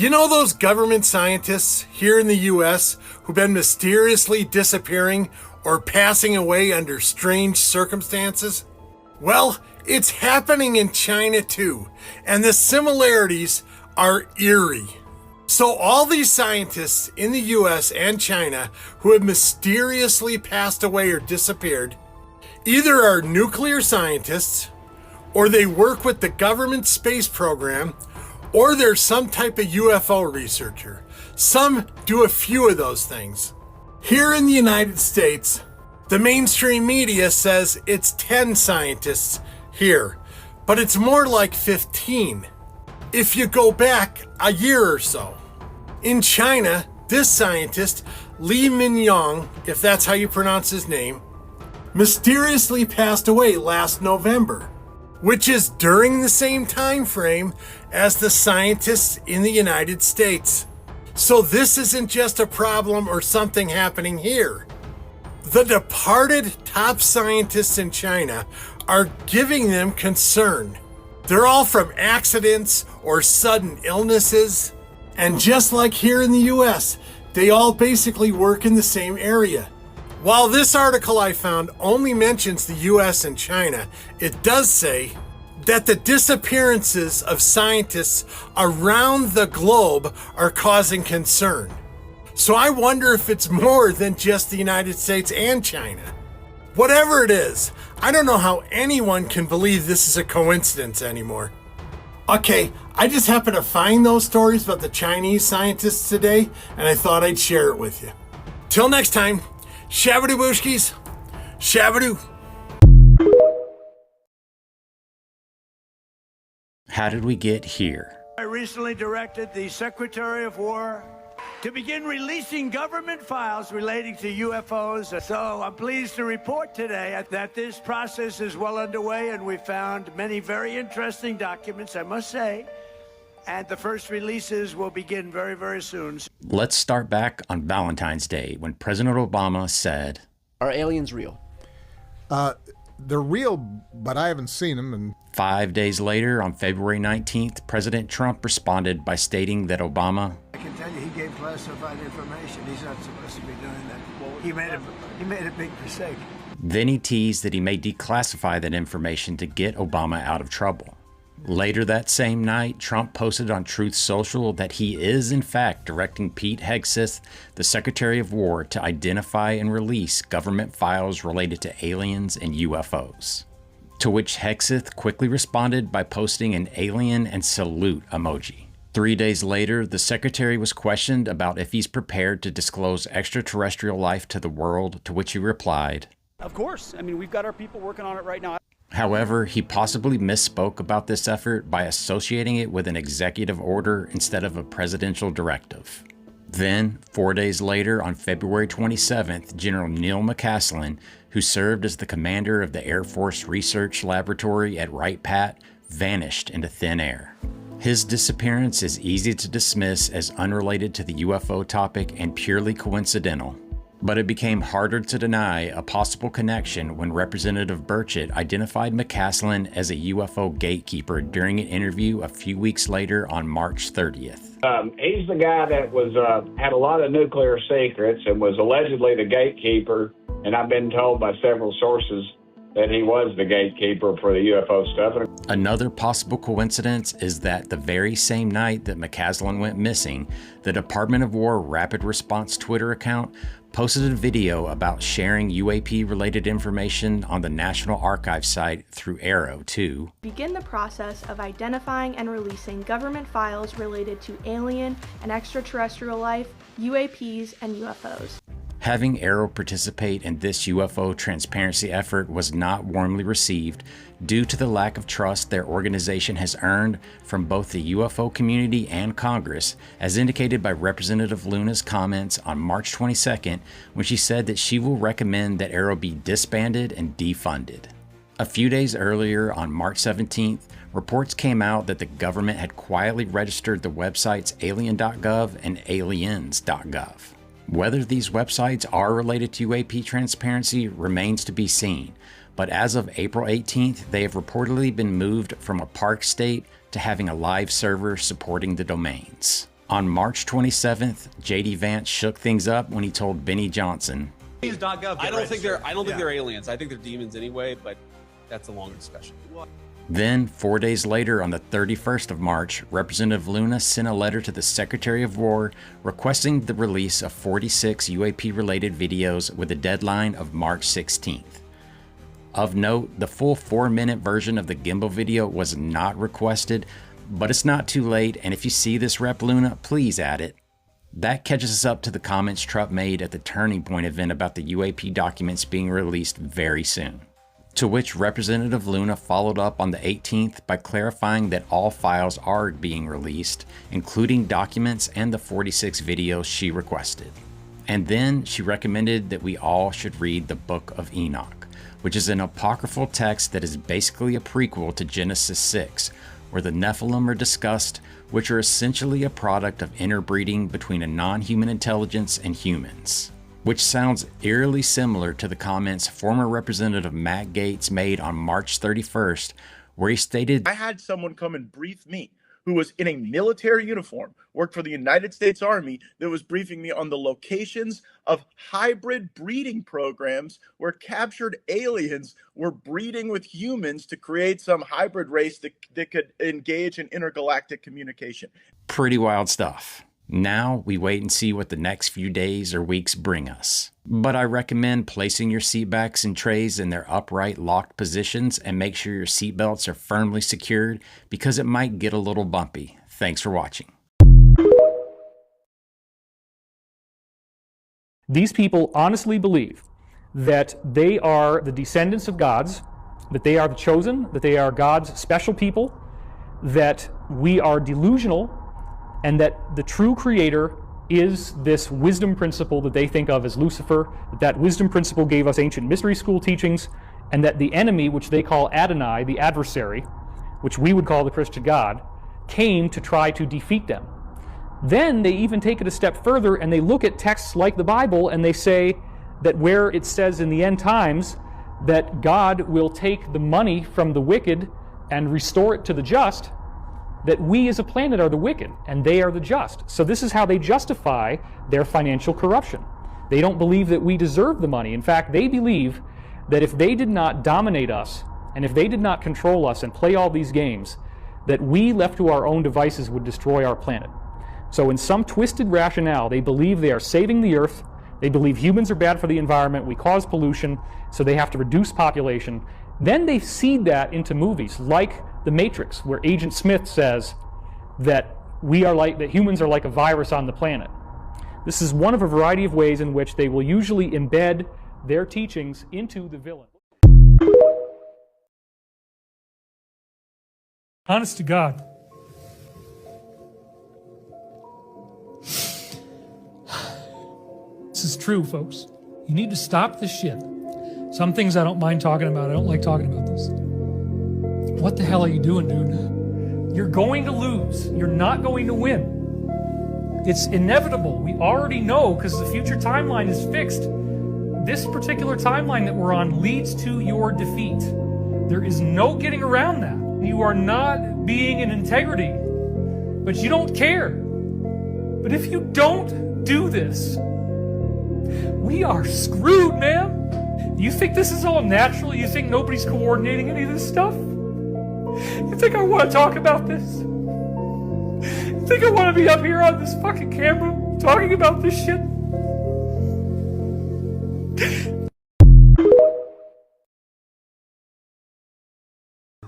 You know those government scientists here in the US who've been mysteriously disappearing or passing away under strange circumstances? Well, it's happening in China too, and the similarities are eerie. So all these scientists in the US and China who have mysteriously passed away or disappeared either are nuclear scientists, or they work with the government space program, or they're some type of UFO researcher. Some do a few of those things. Here in the United States, the mainstream media says it's 10 scientists here, but it's more like 15 if you go back a year or so. In China, this scientist, Li Mingyong, if that's how you pronounce his name, mysteriously passed away last November, which is during the same time frame as the scientists in the United States. So this isn't just a problem or something happening here. The departed top scientists in China are giving them concern. They're all from accidents or sudden illnesses. And just like here in the US, they all basically work in the same area. While this article I found only mentions the US and China, it does say that the disappearances of scientists around the globe are causing concern. So I wonder if it's more than just the United States and China. Whatever it is, I don't know how anyone can believe this is a coincidence anymore. Okay, I just happened to find those stories about the Chinese scientists today, and I thought I'd share it with you. Till next time, Shabadoo Booshkies, Shabadoo. How did we get here? I recently directed the Secretary of War to begin releasing government files relating to UFOs. So I'm pleased to report today that this process is well underway, and we found many very interesting documents, I must say. And the first releases will begin very, very soon. Let's start back on Valentine's Day when President Obama said, "Are aliens real?" They're real, but I haven't seen them. And 5 days later, on February 19th, President Trump responded by stating that Obama, I can tell you he gave classified information. He's not supposed to be doing that. He made a big mistake. Then he teased that he may declassify that information to get Obama out of trouble. Later that same night, Trump posted on Truth Social that he is in fact directing Pete Hegseth, the Secretary of War, to identify and release government files related to aliens and UFOs. To which Hegseth quickly responded by posting an alien and salute emoji. 3 days later, the Secretary was questioned about if he's prepared to disclose extraterrestrial life to the world, to which he replied, Of course. I mean, we've got our people working on it right now. However, he possibly misspoke about this effort by associating it with an executive order instead of a presidential directive. Then, 4 days later, on February 27th, General Neil McCaslin, who served as the commander of the Air Force Research Laboratory at Wright-Patt, vanished into thin air. His disappearance is easy to dismiss as unrelated to the UFO topic and purely coincidental. But it became harder to deny a possible connection when Representative Burchett identified McCaslin as a UFO gatekeeper during an interview a few weeks later on March 30th. He's the guy that was had a lot of nuclear secrets and was allegedly the gatekeeper, and I've been told by several sources that he was the gatekeeper for the UFO stuff. Another possible coincidence is that the very same night that McCaslin went missing, the Department of War Rapid Response Twitter account posted a video about sharing UAP-related information on the National Archives site through Arrow to begin the process of identifying and releasing government files related to alien and extraterrestrial life, UAPs, and UFOs. Having Arrow participate in this UFO transparency effort was not warmly received due to the lack of trust their organization has earned from both the UFO community and Congress, as indicated by Representative Luna's comments on March 22nd when she said that she will recommend that Arrow be disbanded and defunded. A few days earlier, on March 17th, reports came out that the government had quietly registered the websites alien.gov and aliens.gov. Whether these websites are related to UAP transparency remains to be seen, but as of April 18th, they have reportedly been moved from a park state to having a live server supporting the domains. On March 27th, J.D. Vance shook things up when he told Benny Johnson, I don't think they're aliens. I think they're demons anyway, but that's a longer discussion. Then, 4 days later, on the 31st of March, Representative Luna sent a letter to the Secretary of War requesting the release of 46 UAP-related videos with a deadline of March 16th. Of note, the full 4-minute version of the gimbal video was not requested, but it's not too late, and if you see this, Rep Luna, please add it. That catches us up to the comments Trump made at the Turning Point event about the UAP documents being released very soon. To which Representative Luna followed up on the 18th by clarifying that all files are being released, including documents and the 46 videos she requested. And then she recommended that we all should read the Book of Enoch, which is an apocryphal text that is basically a prequel to Genesis 6, where the Nephilim are discussed, which are essentially a product of interbreeding between a non-human intelligence and humans. Which sounds eerily similar to the comments former Representative Matt Gaetz made on March 31st, where he stated, I had someone come and brief me who was in a military uniform, worked for the United States Army, that was briefing me on the locations of hybrid breeding programs where captured aliens were breeding with humans to create some hybrid race that could engage in intergalactic communication. Pretty wild stuff. Now we wait and see what the next few days or weeks bring us. But I recommend placing your seatbacks and trays in their upright locked positions and make sure your seatbelts are firmly secured because it might get a little bumpy. Thanks for watching. These people honestly believe that they are the descendants of gods, that they are the chosen, that they are God's special people, that we are delusional, and that the true creator is this wisdom principle that they think of as Lucifer, that wisdom principle gave us ancient mystery school teachings, and that the enemy, which they call Adonai, the adversary, which we would call the Christian God, came to try to defeat them. Then they even take it a step further and they look at texts like the Bible and they say that where it says in the end times that God will take the money from the wicked and restore it to the just, that we as a planet are the wicked and they are the just. So this is how they justify their financial corruption. They don't believe that we deserve the money. In fact, they believe that if they did not dominate us and if they did not control us and play all these games, that we left to our own devices would destroy our planet. So in some twisted rationale, they believe they are saving the earth. They believe humans are bad for the environment. We cause pollution, so they have to reduce population. Then they seed that into movies like The Matrix, where Agent Smith says that that humans are like a virus on the planet. This is one of a variety of ways in which they will usually embed their teachings into the villain. Honest to God. This is true, folks. You need to stop this shit. Some things I don't mind talking about. I don't like talking about this. What the hell are you doing, dude? You're going to lose. You're not going to win. It's inevitable. We already know because the future timeline is fixed. This particular timeline that we're on leads to your defeat. There is no getting around that. You are not being in integrity, but you don't care. But if you don't do this, we are screwed, man. You think this is all natural? You think nobody's coordinating any of this stuff? You think I want to talk about this? You think I want to be up here on this fucking camera talking about this shit?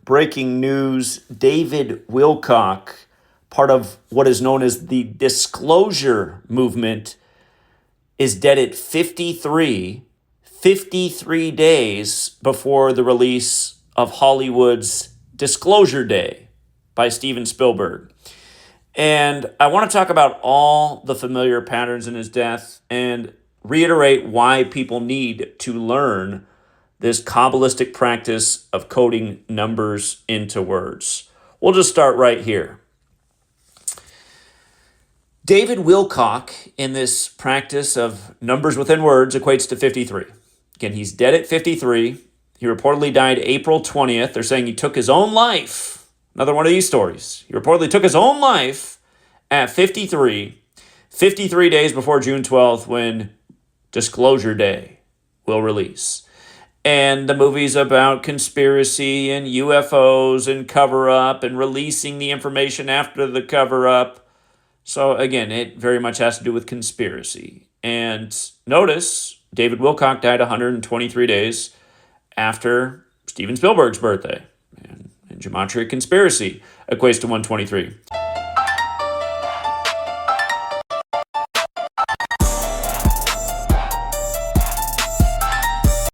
Breaking news, David Wilcock, part of what is known as the disclosure movement, is dead at 53 days before the release of Hollywood's Disclosure Day by Steven Spielberg. And I want to talk about all the familiar patterns in his death and reiterate why people need to learn this Kabbalistic practice of coding numbers into words. We'll just start right here. David Wilcock, in this practice of numbers within words, equates to 53. Again, he's dead at 53. He reportedly died April 20th. They're saying he took his own life. Another one of these stories. He reportedly took his own life at 53 days before June 12th, when Disclosure Day will release. And the movie's about conspiracy and UFOs and cover-up and releasing the information after the cover-up. So again, it very much has to do with conspiracy. And notice, David Wilcock died 123 days after Steven Spielberg's birthday. And Gematria Conspiracy equates to 123.